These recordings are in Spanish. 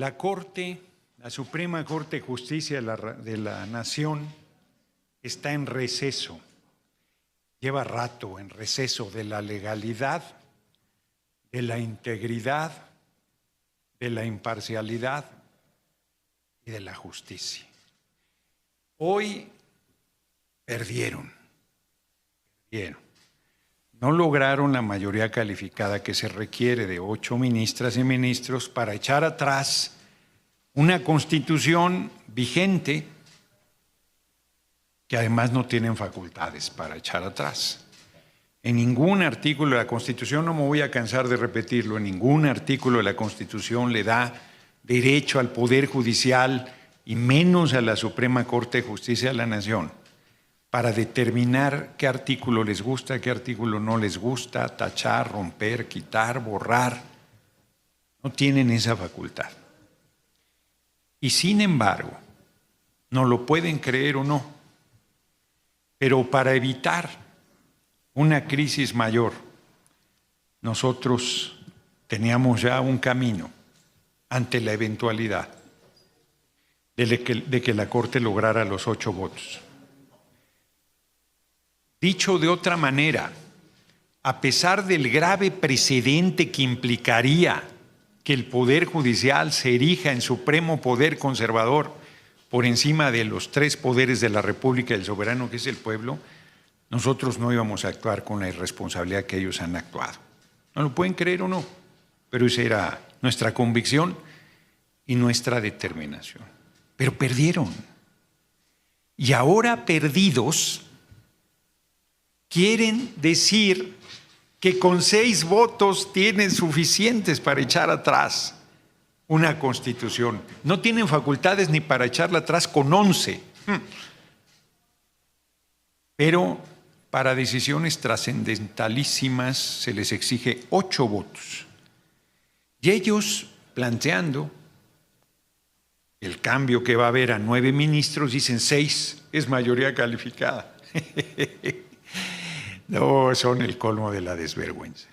La Corte, la Suprema Corte de Justicia de la Nación, está en receso. Lleva rato en receso de la legalidad, de la integridad, de la imparcialidad y de la justicia. Hoy perdieron. No lograron la mayoría calificada que se requiere de 8 ministras y ministros para echar atrás una Constitución vigente que además no tienen facultades para echar atrás. En ningún artículo de la Constitución, no me voy a cansar de repetirlo, en ningún artículo de la Constitución le da derecho al Poder Judicial y menos a la Suprema Corte de Justicia de la Nación para determinar qué artículo les gusta, qué artículo no les gusta, tachar, romper, quitar, borrar. No tienen esa facultad. Y sin embargo, no lo pueden creer o no, pero para evitar una crisis mayor, nosotros teníamos ya un camino ante la eventualidad de que la Corte lograra los 8 votos. Dicho de otra manera, a pesar del grave precedente que implicaría que el Poder Judicial se erija en supremo poder conservador por encima de los 3 poderes de la República y el soberano que es el pueblo, nosotros no íbamos a actuar con la irresponsabilidad que ellos han actuado. No lo pueden creer o no, pero esa era nuestra convicción y nuestra determinación. Pero perdieron. Y ahora perdidos, quieren decir que con 6 votos tienen suficientes para echar atrás una Constitución. No tienen facultades ni para echarla atrás con 11. Pero para decisiones trascendentalísimas se les exige 8 votos. Y ellos, planteando el cambio que va a haber a 9 ministros, dicen 6 es mayoría calificada. No, son el colmo de la desvergüenza.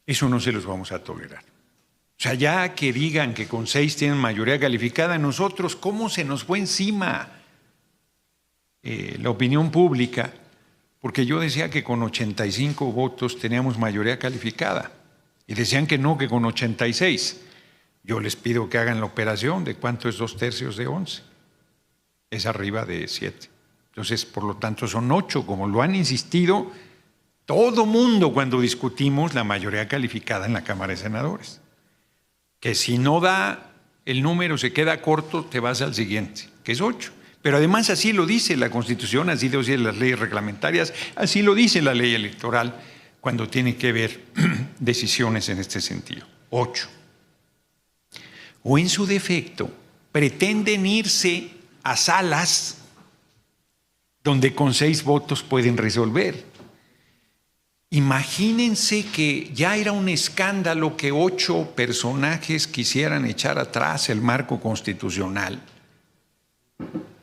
Eso no se los vamos a tolerar. O sea, ya que digan que con 6 tienen mayoría calificada, nosotros, ¿cómo se nos fue encima la opinión pública? Porque yo decía que con 85 votos teníamos mayoría calificada. Y decían que no, que con 86. Yo les pido que hagan la operación de cuánto es 2/3 de 11. Es arriba de 7. Entonces, por lo tanto, son 8, como lo han insistido todo mundo cuando discutimos la mayoría calificada en la Cámara de Senadores. Que si no da el número, se queda corto, te vas al siguiente, que es 8. Pero además así lo dice la Constitución, así lo dicen las leyes reglamentarias, así lo dice la ley electoral cuando tiene que ver decisiones en este sentido. 8. O en su defecto, pretenden irse a salas donde con 6 votos pueden resolver. Imagínense que ya era un escándalo que 8 personajes quisieran echar atrás el marco constitucional,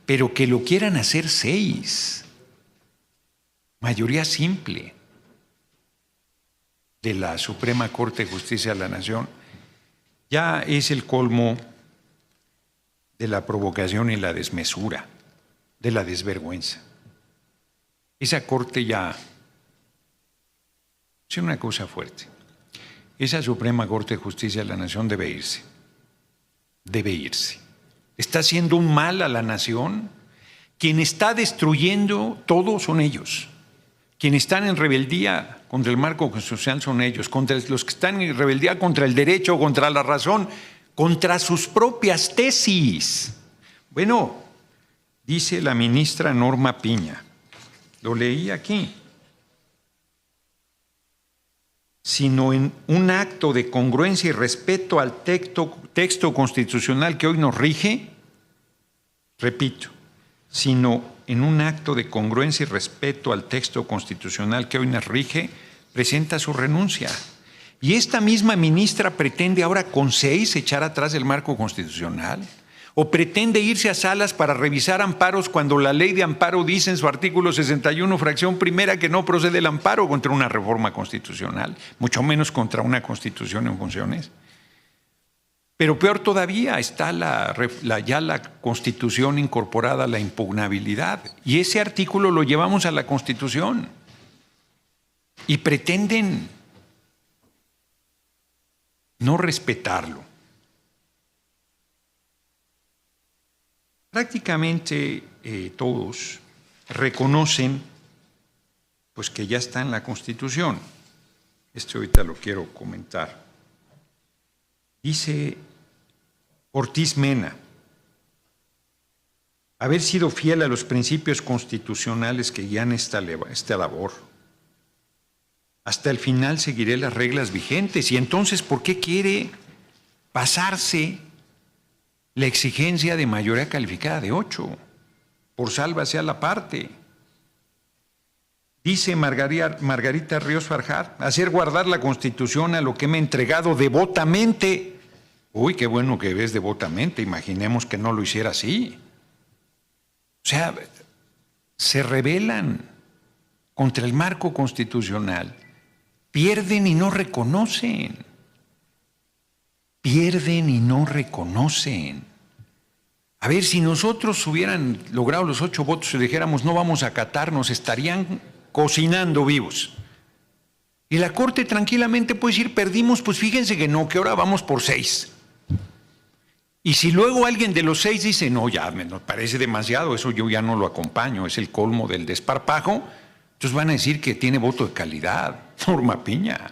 pero que lo quieran hacer 6. Mayoría simple de la Suprema Corte de Justicia de la Nación. Ya es el colmo de la provocación y la desmesura, de la desvergüenza. Esa Corte ya es una cosa fuerte. Esa Suprema Corte de Justicia de la Nación debe irse. Debe irse. Está haciendo un mal a la nación. Quien está destruyendo todo son ellos. Quienes están en rebeldía contra el marco constitucional son ellos. Contra los que están en rebeldía contra el derecho, contra la razón, contra sus propias tesis. Bueno, dice la ministra Norma Piña, lo leí aquí, sino en un acto de congruencia y respeto al texto constitucional que hoy nos rige, repito, sino en un acto de congruencia y respeto al texto constitucional que hoy nos rige, presenta su renuncia. Y esta misma ministra pretende ahora con 6 echar atrás el marco constitucional. ¿O pretende irse a salas para revisar amparos cuando la ley de amparo dice en su artículo 61, fracción primera, que no procede el amparo contra una reforma constitucional, mucho menos contra una constitución en funciones? Pero peor todavía, está ya la Constitución incorporada a la impugnabilidad. Y ese artículo lo llevamos a la Constitución. Y pretenden no respetarlo. Prácticamente todos reconocen pues, que ya está en la Constitución. Ahorita lo quiero comentar. Dice Ortiz Mena, haber sido fiel a los principios constitucionales que guían esta labor. Hasta el final seguiré las reglas vigentes. Y entonces, ¿por qué quiere pasarse la exigencia de mayoría calificada de 8? Por sálvase a la parte. Dice Margarita Ríos Farjat, hacer guardar la Constitución a lo que me he entregado devotamente. Uy, qué bueno que ves devotamente, imaginemos que no lo hiciera así. O sea, se rebelan contra el marco constitucional, pierden y no reconocen. Pierden y no reconocen. A ver, si nosotros hubieran logrado los 8 votos y dijéramos no vamos a acatarnos, estarían cocinando vivos. Y la Corte tranquilamente puede decir perdimos, pues fíjense que no, que ahora vamos por 6. Y si luego alguien de los 6 dice no, ya me parece demasiado, eso yo ya no lo acompaño, es el colmo del desparpajo, entonces van a decir que tiene voto de calidad, Norma Piña.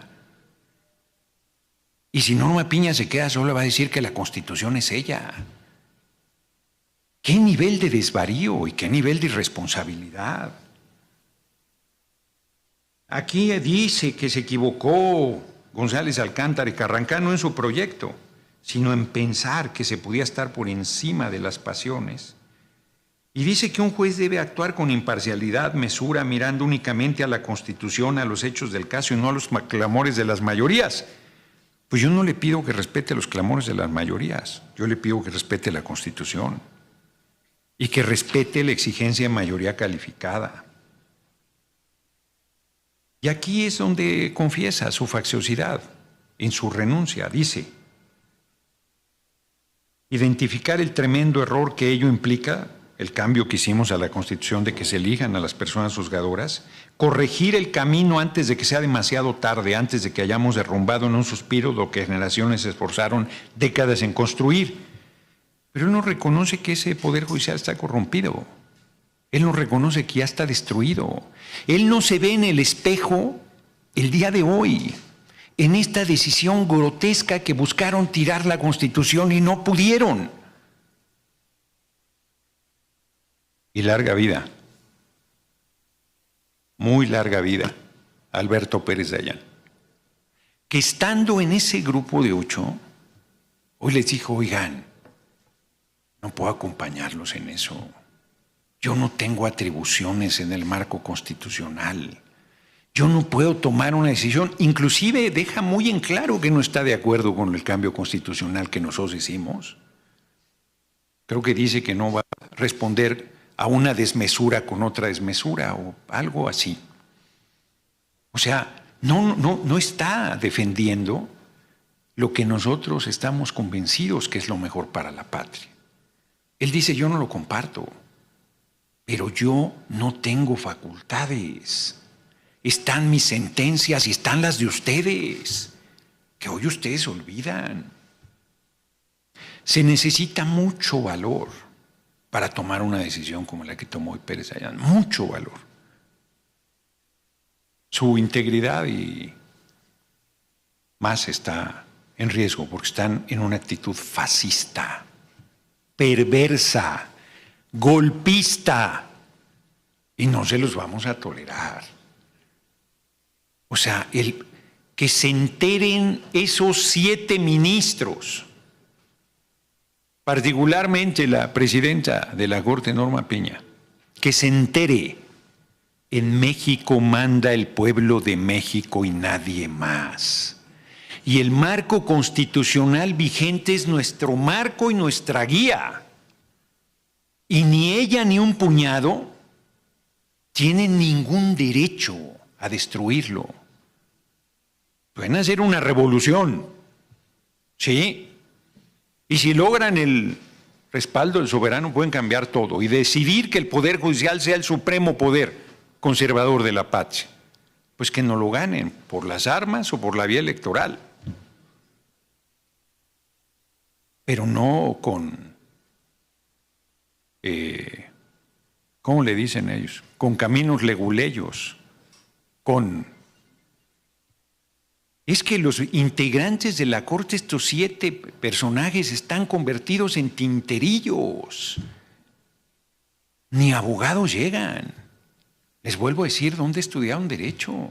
Y si Norma Piña se queda sola, va a decir que la Constitución es ella. ¿Qué nivel de desvarío y qué nivel de irresponsabilidad? Aquí dice que se equivocó González Alcántara y Carrancá no en su proyecto, sino en pensar que se podía estar por encima de las pasiones. Y dice que un juez debe actuar con imparcialidad, mesura, mirando únicamente a la Constitución, a los hechos del caso y no a los clamores de las mayorías. Pues yo no le pido que respete los clamores de las mayorías, yo le pido que respete la Constitución y que respete la exigencia de mayoría calificada. Y aquí es donde confiesa su facciosidad, en su renuncia. Dice, identificar el tremendo error que ello implica, el cambio que hicimos a la Constitución de que se elijan a las personas juzgadoras, corregir el camino antes de que sea demasiado tarde, antes de que hayamos derrumbado en un suspiro lo que generaciones se esforzaron décadas en construir. Pero él no reconoce que ese Poder Judicial está corrompido. Él no reconoce que ya está destruido. Él no se ve en el espejo el día de hoy, en esta decisión grotesca que buscaron tirar la Constitución y no pudieron. Y larga vida, muy larga vida, Alberto Pérez Dayán, que estando en ese grupo de 8, hoy les dijo, oigan, no puedo acompañarlos en eso. Yo no tengo atribuciones en el marco constitucional. Yo no puedo tomar una decisión. Inclusive deja muy en claro que no está de acuerdo con el cambio constitucional que nosotros hicimos. Creo que dice que no va a responder a una desmesura con otra desmesura o algo así. O sea, no está defendiendo lo que nosotros estamos convencidos que es lo mejor para la patria. Él dice, yo no lo comparto. Pero yo no tengo facultades. Están mis sentencias y están las de ustedes, que hoy ustedes olvidan. Se necesita mucho valor para tomar una decisión como la que tomó hoy Pérez Dayán. Mucho valor. Su integridad y más está en riesgo porque están en una actitud fascista, perversa, golpista, y no se los vamos a tolerar. O sea, que se enteren esos 7 ministros, particularmente la presidenta de la Corte, Norma Piña, que se entere, en México manda el pueblo de México y nadie más. Y el marco constitucional vigente es nuestro marco y nuestra guía. Y ni ella ni un puñado tienen ningún derecho a destruirlo. Pueden hacer una revolución, sí, Y si logran el respaldo del soberano, pueden cambiar todo y decidir que el Poder Judicial sea el supremo poder conservador de la patria. Pues que no lo ganen por las armas o por la vía electoral. Pero no con, ¿cómo le dicen ellos? Con caminos leguleyos, Es que los integrantes de la Corte, estos 7 personajes, están convertidos en tinterillos. Ni abogados llegan. Les vuelvo a decir dónde estudiaron Derecho.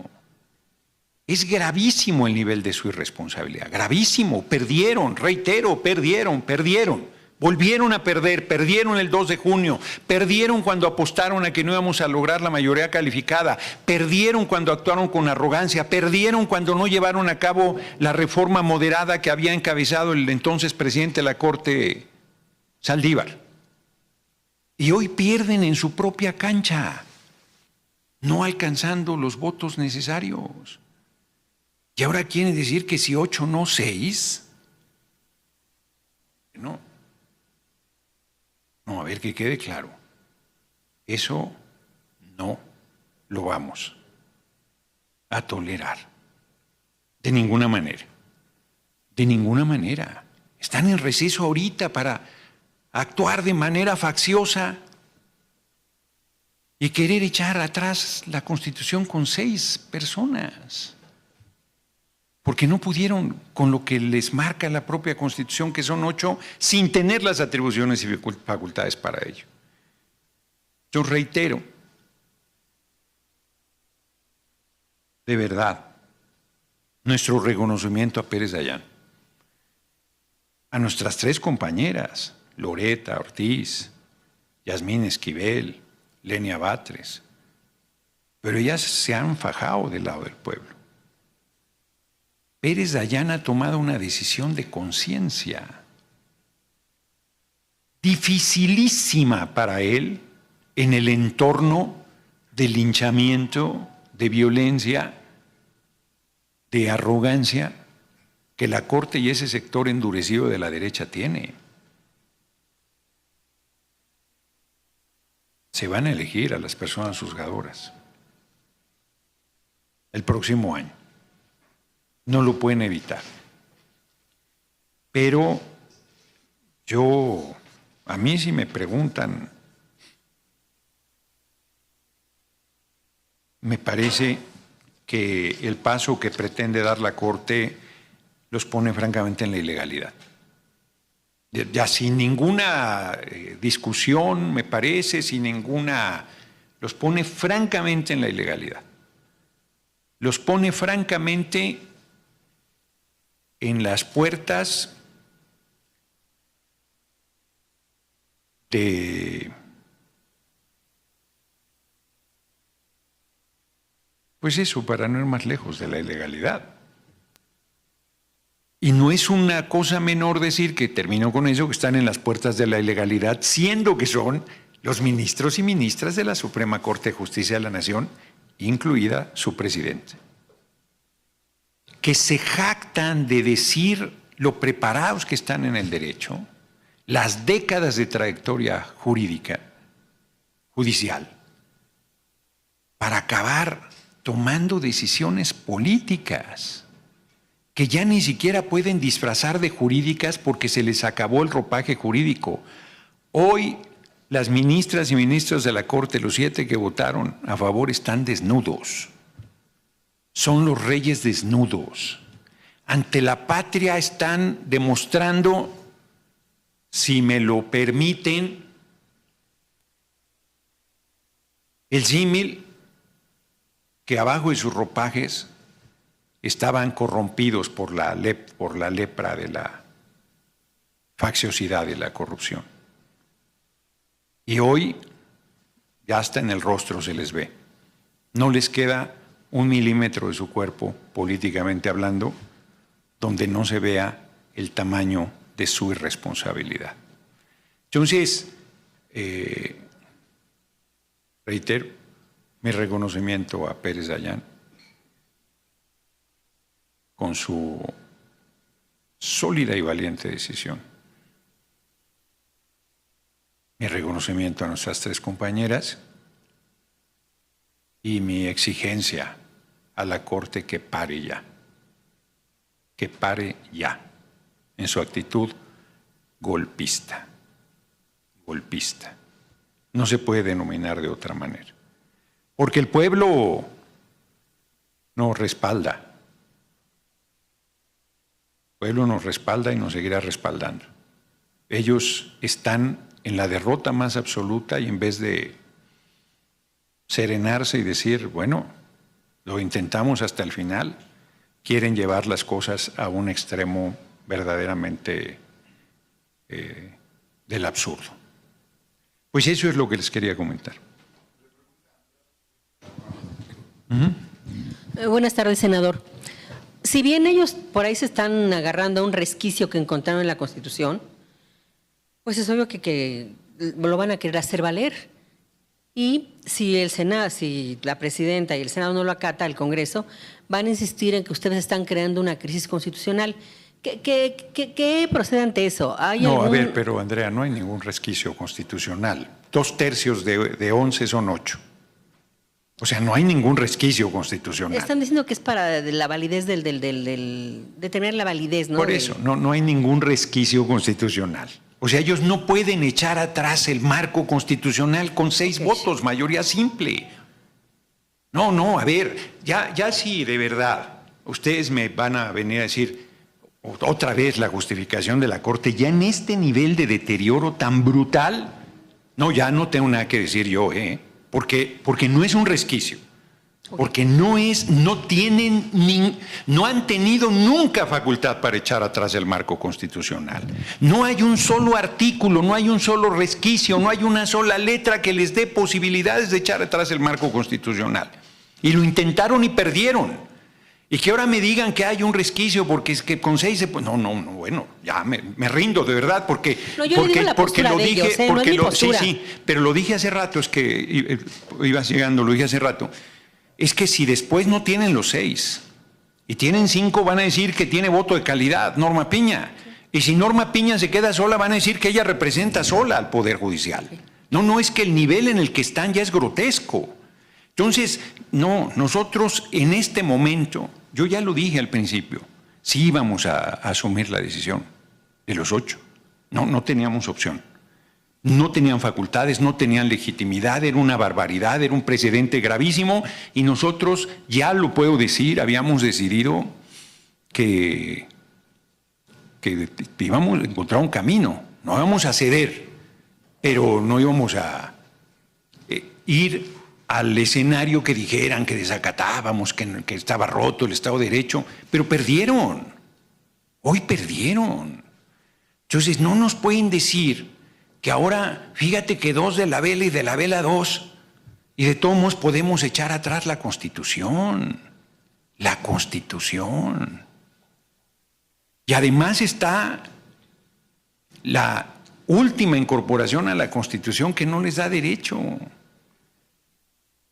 Es gravísimo el nivel de su irresponsabilidad, gravísimo. Perdieron, reitero, perdieron. Volvieron a perder, perdieron el 2 de junio, perdieron cuando apostaron a que no íbamos a lograr la mayoría calificada, perdieron cuando actuaron con arrogancia, perdieron cuando no llevaron a cabo la reforma moderada que había encabezado el entonces presidente de la Corte, Saldívar. Y hoy pierden en su propia cancha, no alcanzando los votos necesarios. Y ahora quieren decir que si 8 no 6, no, a ver que quede claro, eso no lo vamos a tolerar, de ninguna manera, Están en receso ahorita para actuar de manera facciosa y querer echar atrás la Constitución con 6 personas. Porque no pudieron con lo que les marca la propia Constitución, que son 8, sin tener las atribuciones y facultades para ello. Yo reitero, de verdad, nuestro reconocimiento a Pérez Dayán, a nuestras 3 compañeras, Loreta Ortiz, Yasmín Esquivel, Lenia Batres, pero ellas se han fajado del lado del pueblo. Pérez Dayán ha tomado una decisión de conciencia dificilísima para él en el entorno de linchamiento, de violencia, de arrogancia que la Corte y ese sector endurecido de la derecha tiene. Se van a elegir a las personas juzgadoras el próximo año. No lo pueden evitar. Pero a mí si me preguntan, me parece que el paso que pretende dar la Corte los pone francamente en la ilegalidad. Ya sin ninguna discusión, me parece, los pone francamente en la ilegalidad. Los pone francamente en las puertas de, pues eso, para no ir más lejos, de la ilegalidad. Y no es una cosa menor decir, que termino con eso, que están en las puertas de la ilegalidad, siendo que son los ministros y ministras de la Suprema Corte de Justicia de la Nación, incluida su presidente, que se jactan de decir lo preparados que están en el derecho, las décadas de trayectoria judicial, para acabar tomando decisiones políticas que ya ni siquiera pueden disfrazar de jurídicas porque se les acabó el ropaje jurídico. Hoy las ministras y ministros de la Corte, los 7 que votaron a favor, están desnudos. Son los reyes desnudos. Ante la patria están demostrando, si me lo permiten, el símil que abajo de sus ropajes estaban corrompidos por la lepra de la facciosidad y la corrupción. Y hoy ya hasta en el rostro se les ve. No les queda 1 milímetro de su cuerpo, políticamente hablando, donde no se vea el tamaño de su irresponsabilidad. Entonces, reitero mi reconocimiento a Pérez Dayán con su sólida y valiente decisión mi reconocimiento a nuestras 3 compañeras y mi exigencia a la Corte que pare ya en su actitud golpista. No se puede denominar de otra manera, porque el pueblo nos respalda. El pueblo nos respalda y nos seguirá respaldando. Ellos están en la derrota más absoluta y en vez de serenarse y decir, bueno, lo intentamos hasta el final, quieren llevar las cosas a un extremo verdaderamente del absurdo. Pues eso es lo que les quería comentar. Buenas tardes, senador. Si bien ellos por ahí se están agarrando a un resquicio que encontraron en la Constitución, pues es obvio que lo van a querer hacer valer. Y si el Senado, si la presidenta y el Senado no lo acata, el Congreso, van a insistir en que ustedes están creando una crisis constitucional. ¿Qué procede ante eso? No, a ver, pero Andrea, no hay ningún resquicio constitucional. 2/3 de 11 son 8. O sea, no hay ningún resquicio constitucional. Están diciendo que es para la validez determinar la validez, ¿no? Por eso, no hay ningún resquicio constitucional. O sea, ellos no pueden echar atrás el marco constitucional con 6 votos, mayoría simple. No, a ver, ya sí, de verdad, ustedes me van a venir a decir otra vez la justificación de la Corte, ya en este nivel de deterioro tan brutal, no, ya no tengo nada que decir yo, porque no es un resquicio. Porque no han tenido nunca facultad para echar atrás el marco constitucional. No hay un solo artículo, no hay un solo resquicio, no hay una sola letra que les dé posibilidades de echar atrás el marco constitucional. Y lo intentaron y perdieron. Y que ahora me digan que hay un resquicio porque es que con 6 se puede. No, bueno, ya me rindo de verdad porque no, yo le digo la postura de ellos, sí, pero lo dije hace rato, es que ibas llegando, lo dije hace rato. Es que si después no tienen los 6 y tienen 5, van a decir que tiene voto de calidad, Norma Piña. Y si Norma Piña se queda sola, van a decir que ella representa sola al Poder Judicial. No, es que el nivel en el que están ya es grotesco. Entonces, no, nosotros en este momento, yo ya lo dije al principio, sí íbamos a asumir la decisión de los 8. No teníamos opción. No tenían facultades, no tenían legitimidad, era una barbaridad, era un precedente gravísimo y nosotros, ya lo puedo decir, habíamos decidido que íbamos a encontrar un camino, no íbamos a ceder, pero no íbamos a ir al escenario que dijeran que desacatábamos, que estaba roto el Estado de Derecho, pero perdieron, hoy perdieron. Entonces no nos pueden decir que ahora, fíjate que 2 de la vela y de la vela 2, y de todos modos podemos echar atrás la Constitución. La Constitución. Y además está la última incorporación a la Constitución que no les da derecho.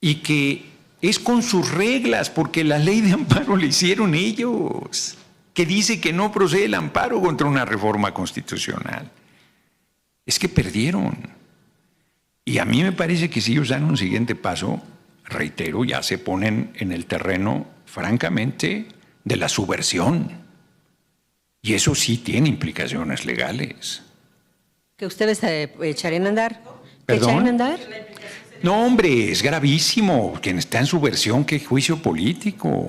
Y que es con sus reglas, porque la ley de amparo la hicieron ellos, que dice que no procede el amparo contra una reforma constitucional. Es que perdieron. Y a mí me parece que si ellos dan un siguiente paso, reitero, ya se ponen en el terreno, francamente, de la subversión. Y eso sí tiene implicaciones legales. ¿Que ustedes echarían a andar? ¿Perdón? ¿Echarían a andar? No, hombre, es gravísimo. Quien está en subversión, qué juicio político.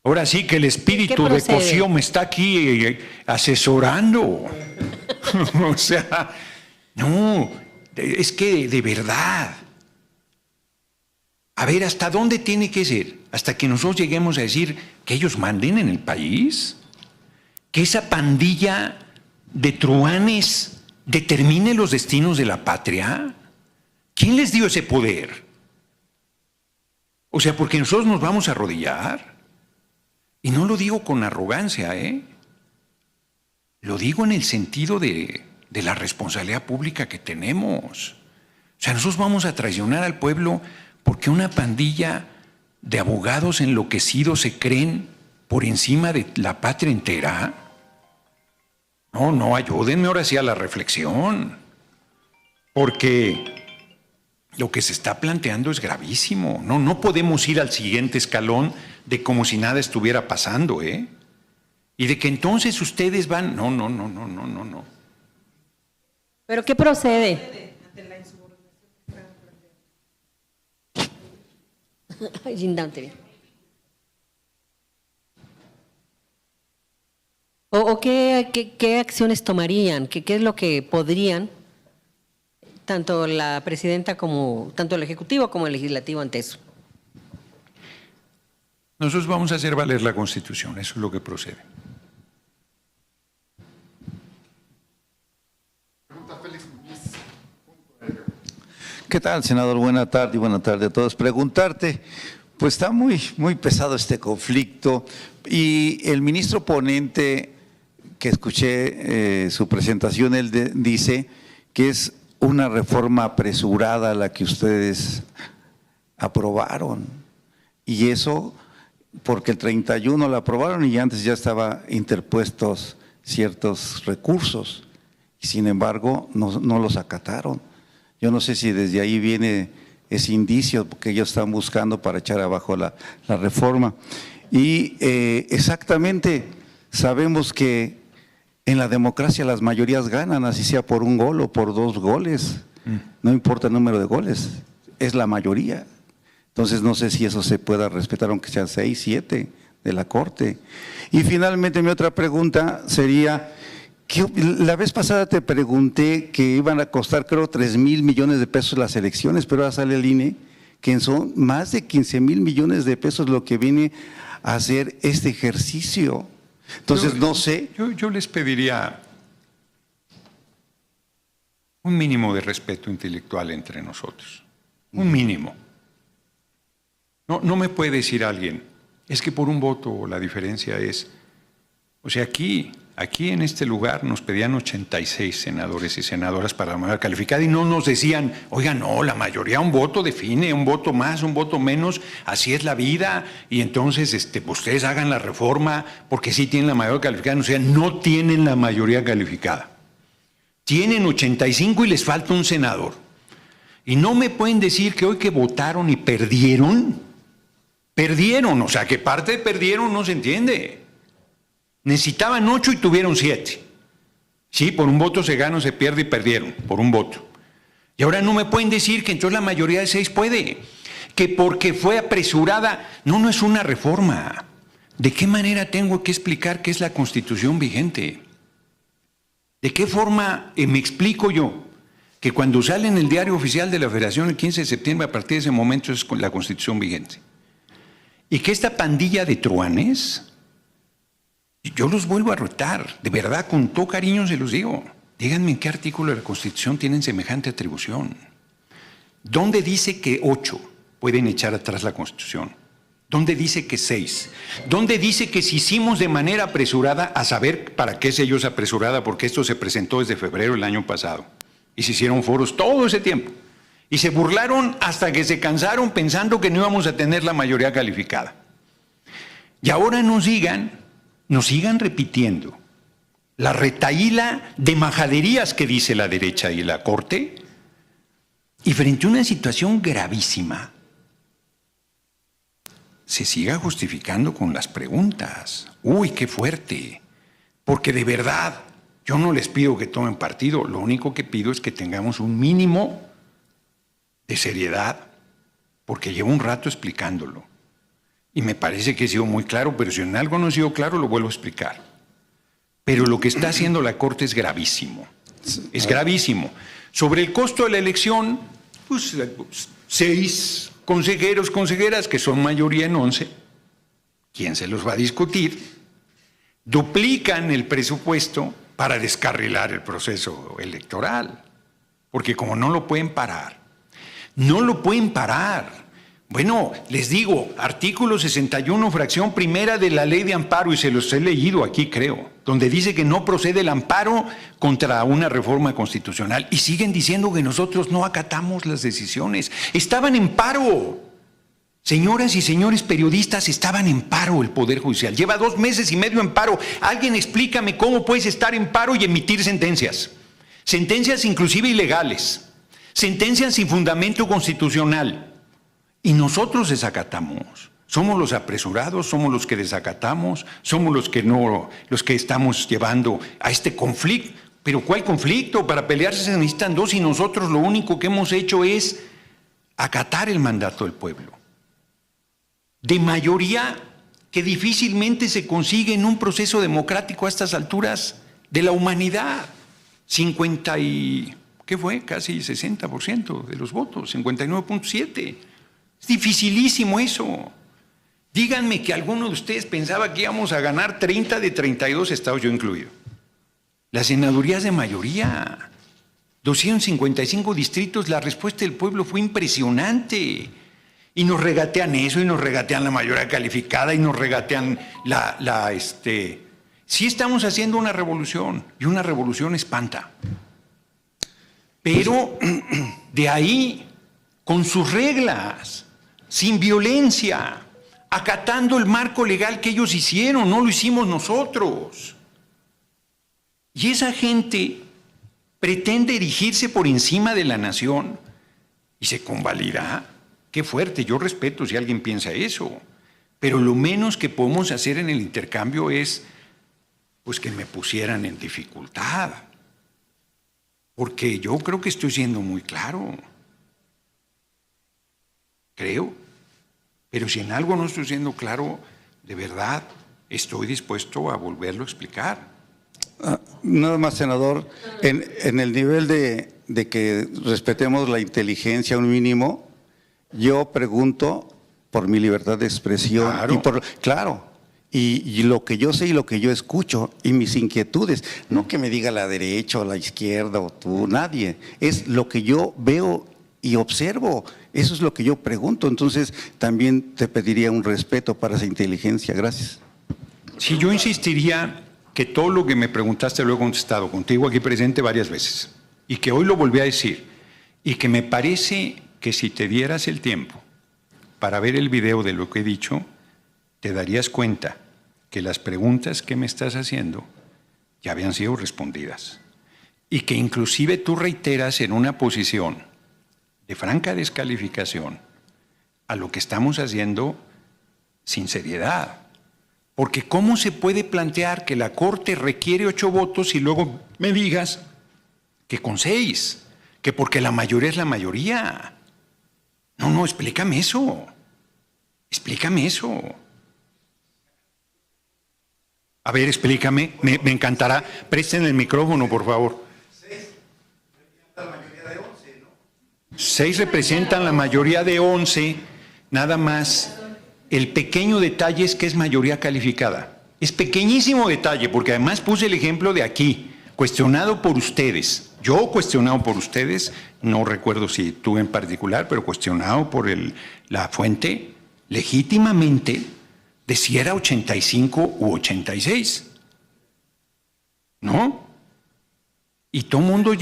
Ahora sí que el espíritu de Cosío me está aquí asesorando. O sea, no, es que de verdad. A ver, ¿hasta dónde tiene que ser? ¿Hasta que nosotros lleguemos a decir que ellos manden en el país? ¿Que esa pandilla de truanes determine los destinos de la patria? ¿Quién les dio ese poder? O sea, porque nosotros nos vamos a arrodillar. Y no lo digo con arrogancia, Lo digo en el sentido de la responsabilidad pública que tenemos. O sea, nosotros vamos a traicionar al pueblo porque una pandilla de abogados enloquecidos se creen por encima de la patria entera. No, ayúdenme ahora sí a la reflexión, porque lo que se está planteando es gravísimo. No podemos ir al siguiente escalón de como si nada estuviera pasando, ¿eh? Y de que entonces ustedes van... No. ¿Pero qué procede? Ay, indante bien. ¿O qué acciones tomarían? ¿Qué es lo que podrían, tanto la presidenta como, tanto el Ejecutivo como el Legislativo ante eso? Nosotros vamos a hacer valer la Constitución, eso es lo que procede. ¿Qué tal, senador? Buena tarde a todos. Preguntarte, pues está muy pesado este conflicto y el ministro ponente, que escuché su presentación, él dice que es una reforma apresurada la que ustedes aprobaron, y eso porque el 31 la aprobaron y antes ya estaba interpuestos ciertos recursos y sin embargo no los acataron. Yo no sé si desde ahí viene ese indicio que ellos están buscando para echar abajo la reforma. Y exactamente sabemos que en la democracia las mayorías ganan, así sea por un gol o por 2 goles, no importa el número de goles, es la mayoría. Entonces no sé si eso se pueda respetar, aunque sean 6, 7 de la Corte. Y finalmente mi otra pregunta sería, la vez pasada te pregunté que iban a costar creo 3,000 millones de pesos las elecciones, pero ahora sale el INE que son más de 15,000 millones de pesos lo que viene a hacer este ejercicio. Entonces no sé. Yo les pediría un mínimo de respeto intelectual entre nosotros, un mínimo. No me puede decir alguien, es que por un voto la diferencia es, o sea, aquí en este lugar nos pedían 86 senadores y senadoras para la mayoría calificada y no nos decían, oiga, no, la mayoría un voto define, un voto más, un voto menos, así es la vida y entonces ustedes hagan la reforma porque sí tienen la mayoría calificada, o sea, no tienen la mayoría calificada. Tienen 85 y les falta un senador. Y no me pueden decir que hoy que votaron y perdieron, o sea, que parte de perdieron no se entiende. Necesitaban 8 y tuvieron 7. Sí, por un voto se gana o se pierde y perdieron, por un voto. Y ahora no me pueden decir que entonces la mayoría de 6 puede, que porque fue apresurada. No es una reforma. ¿De qué manera tengo que explicar qué es la Constitución vigente? ¿De qué forma me explico yo que cuando sale en el Diario Oficial de la Federación el 15 de septiembre, a partir de ese momento es la Constitución vigente? Y que esta pandilla de truanes, yo los vuelvo a retar, de verdad, con todo cariño se los digo. Díganme en qué artículo de la Constitución tienen semejante atribución. ¿Dónde dice que 8 pueden echar atrás la Constitución? ¿Dónde dice que 6? ¿Dónde dice que si hicimos de manera apresurada, a saber para qué se ellos apresurada? Porque esto se presentó desde febrero del año pasado y se hicieron foros todo ese tiempo. Y se burlaron hasta que se cansaron pensando que no íbamos a tener la mayoría calificada. Y ahora nos sigan repitiendo la retahíla de majaderías que dice la derecha y la Corte, y frente a una situación gravísima, se siga justificando con las preguntas. ¡Uy, qué fuerte! Porque de verdad, yo no les pido que tomen partido, lo único que pido es que tengamos un mínimo de seriedad, porque llevo un rato explicándolo. Y me parece que he sido muy claro, pero si en algo no he sido claro, lo vuelvo a explicar. Pero lo que está haciendo la Corte es gravísimo. Es gravísimo. Sobre el costo de la elección, pues 6 consejeros, consejeras, que son mayoría en 11, ¿quién se los va a discutir? Duplican el presupuesto para descarrilar el proceso electoral. Porque como no lo pueden parar, Bueno, les digo, artículo 61, fracción primera de la Ley de Amparo, y se los he leído aquí, creo, donde dice que no procede el amparo contra una reforma constitucional. Y siguen diciendo que nosotros no acatamos las decisiones. Estaban en paro. Señoras y señores periodistas, estaban en paro el Poder Judicial. Lleva 2 meses y medio en paro. Alguien explícame cómo puedes estar en paro y emitir sentencias. Sentencias inclusive ilegales. Sentencias sin fundamento constitucional. Y nosotros desacatamos. Somos los apresurados, somos los que desacatamos, somos los que estamos llevando a este conflicto. Pero ¿cuál conflicto? Para pelearse se necesitan 2 y nosotros lo único que hemos hecho es acatar el mandato del pueblo. De mayoría que difícilmente se consigue en un proceso democrático a estas alturas de la humanidad. 50 y, ¿qué fue? Casi 60% de los votos, 59.7. Es dificilísimo eso. Díganme que alguno de ustedes pensaba que íbamos a ganar 30 de 32 estados, yo incluido. Las senadurías de mayoría, 255 distritos, la respuesta del pueblo fue impresionante. Y nos regatean eso, y nos regatean la mayoría calificada, y nos regatean Sí estamos haciendo una revolución, y una revolución espanta. Pero de ahí, con sus reglas, sin violencia, acatando el marco legal que ellos hicieron, no lo hicimos nosotros. Y esa gente pretende erigirse por encima de la nación y se convalidará. Qué fuerte, yo respeto si alguien piensa eso, pero lo menos que podemos hacer en el intercambio es pues que me pusieran en dificultad, porque yo creo que estoy siendo muy claro, creo, pero si en algo no estoy siendo claro, de verdad estoy dispuesto a volverlo a explicar. Nada más, senador, en el nivel de que respetemos la inteligencia un mínimo, yo pregunto por mi libertad de expresión. Claro. Y lo que yo sé y lo que yo escucho y mis inquietudes, no que me diga la derecha o la izquierda o tú, nadie, es lo que yo veo y observo, eso es lo que yo pregunto. Entonces también te pediría un respeto para esa inteligencia. Gracias. Sí, yo insistiría que todo lo que me preguntaste lo he contestado contigo aquí presente varias veces y que hoy lo volví a decir y que me parece que si te dieras el tiempo para ver el video de lo que he dicho, te darías cuenta que las preguntas que me estás haciendo ya habían sido respondidas y que inclusive tú reiteras en una posición de franca descalificación a lo que estamos haciendo sin seriedad. Porque ¿cómo se puede plantear que la Corte requiere 8 votos y luego me digas que con 6, que porque la mayoría es la mayoría? No, explícame eso. Explícame eso. A ver, explícame, me encantará. Presten el micrófono, por favor. 6 representan la mayoría de 11, nada más. El pequeño detalle es que es mayoría calificada. Es pequeñísimo detalle, porque además puse el ejemplo de aquí, cuestionado por ustedes. Yo cuestionado por ustedes, no recuerdo si tú en particular, pero cuestionado por la fuente, legítimamente, de si era 85 u 86. ¿No? Y todo el mundo...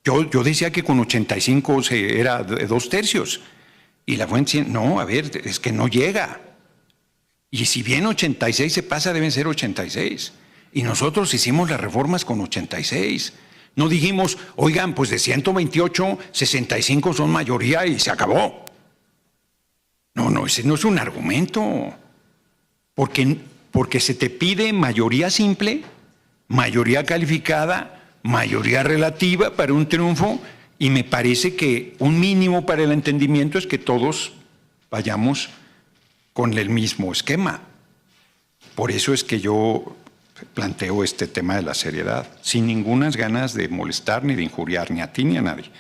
Yo decía que con 85 era de 2/3. Y la fuente dice, no, a ver, es que no llega. Y si bien 86 se pasa, deben ser 86. Y nosotros hicimos las reformas con 86. No dijimos, oigan, pues de 128, 65 son mayoría y se acabó. No, ese no es un argumento. Porque se te pide mayoría simple, mayoría calificada, mayoría relativa para un triunfo. Y me parece que un mínimo para el entendimiento es que todos vayamos con el mismo esquema. Por eso es que yo planteo este tema de la seriedad, sin ningunas ganas de molestar ni de injuriar ni a ti ni a nadie.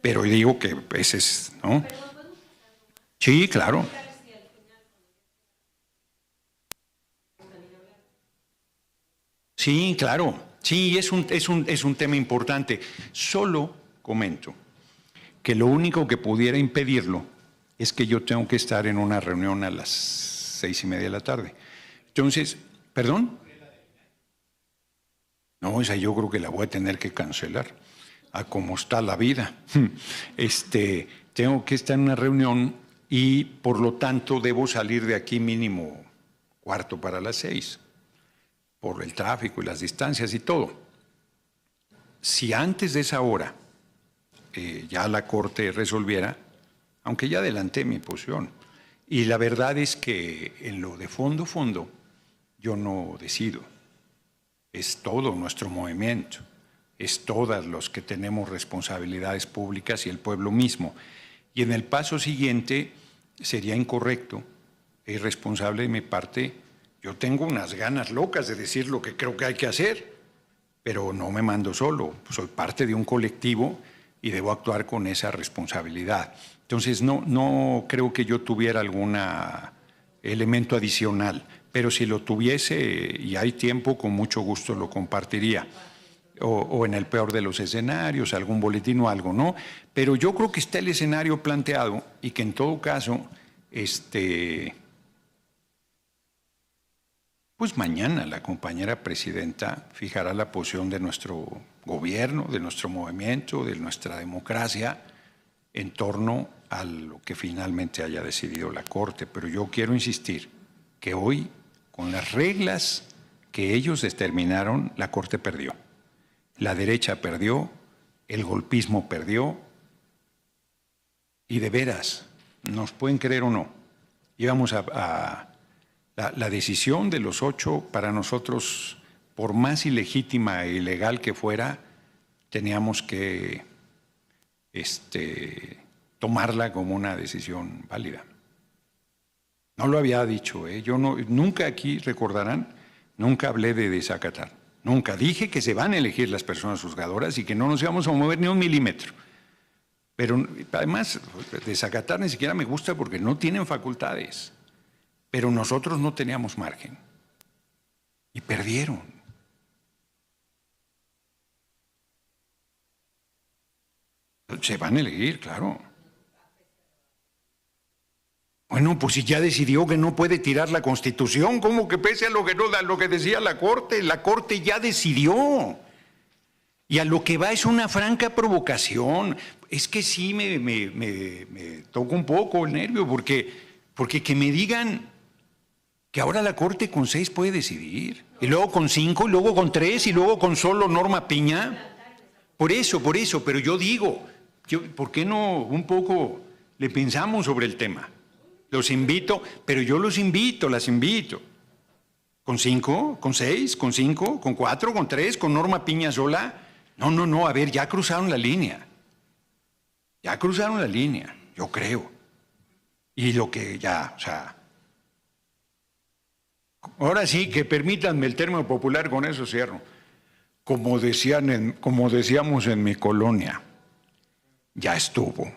Pero digo que ese es, ¿no? Sí, claro. Sí, claro. Sí, es un tema importante. Solo comento que lo único que pudiera impedirlo es que yo tengo que estar en una reunión a las 6:30 de la tarde. Entonces, ¿perdón? No, esa yo creo que la voy a tener que cancelar, a cómo está la vida. Tengo que estar en una reunión y por lo tanto debo salir de aquí mínimo 5:45, por el tráfico y las distancias y todo. Si antes de esa hora ya la Corte resolviera, aunque ya adelanté mi posición, y la verdad es que en lo de fondo, yo no decido. Es todo nuestro movimiento, es todos los que tenemos responsabilidades públicas y el pueblo mismo. Y en el paso siguiente sería incorrecto e irresponsable de mi parte. Yo tengo unas ganas locas de decir lo que creo que hay que hacer, pero no me mando solo, soy parte de un colectivo y debo actuar con esa responsabilidad. Entonces no creo que yo tuviera algún elemento adicional, pero si lo tuviese y hay tiempo, con mucho gusto lo compartiría. O en el peor de los escenarios, algún boletín o algo, ¿no? Pero yo creo que está el escenario planteado y que en todo caso, pues mañana la compañera presidenta fijará la posición de nuestro gobierno, de nuestro movimiento, de nuestra democracia en torno a lo que finalmente haya decidido la Corte. Pero yo quiero insistir que hoy, con las reglas que ellos determinaron, la Corte perdió. La derecha perdió, el golpismo perdió, y de veras, nos pueden creer o no, íbamos la decisión de los 8 para nosotros, por más ilegítima e ilegal que fuera, teníamos que tomarla como una decisión válida. No lo había dicho, yo nunca aquí, recordarán, nunca hablé de desacatar. Nunca dije que se van a elegir las personas juzgadoras y que no nos íbamos a mover ni un milímetro. Pero además, desacatar ni siquiera me gusta porque no tienen facultades. Pero nosotros no teníamos margen. Y perdieron. Se van a elegir, claro. Bueno, pues si ya decidió que no puede tirar la Constitución, ¿cómo que pese a lo que decía la Corte ya decidió? Y a lo que va es una franca provocación. Es que sí me toca un poco el nervio, porque que me digan que ahora la Corte con 6 puede decidir, y luego con 5, y luego con 3, y luego con solo Norma Piña. Por eso, pero yo digo, ¿por qué no un poco le pensamos sobre el tema? Los invito, pero yo las invito. ¿Con 5? ¿Con 6? ¿Con 5? ¿Con 4? ¿Con 3? ¿Con Norma Piña sola? No, a ver, ya cruzaron la línea. Yo creo. Y lo que ahora sí que permítanme el término popular, con eso cierro. Como decíamos en mi colonia, ya estuvo.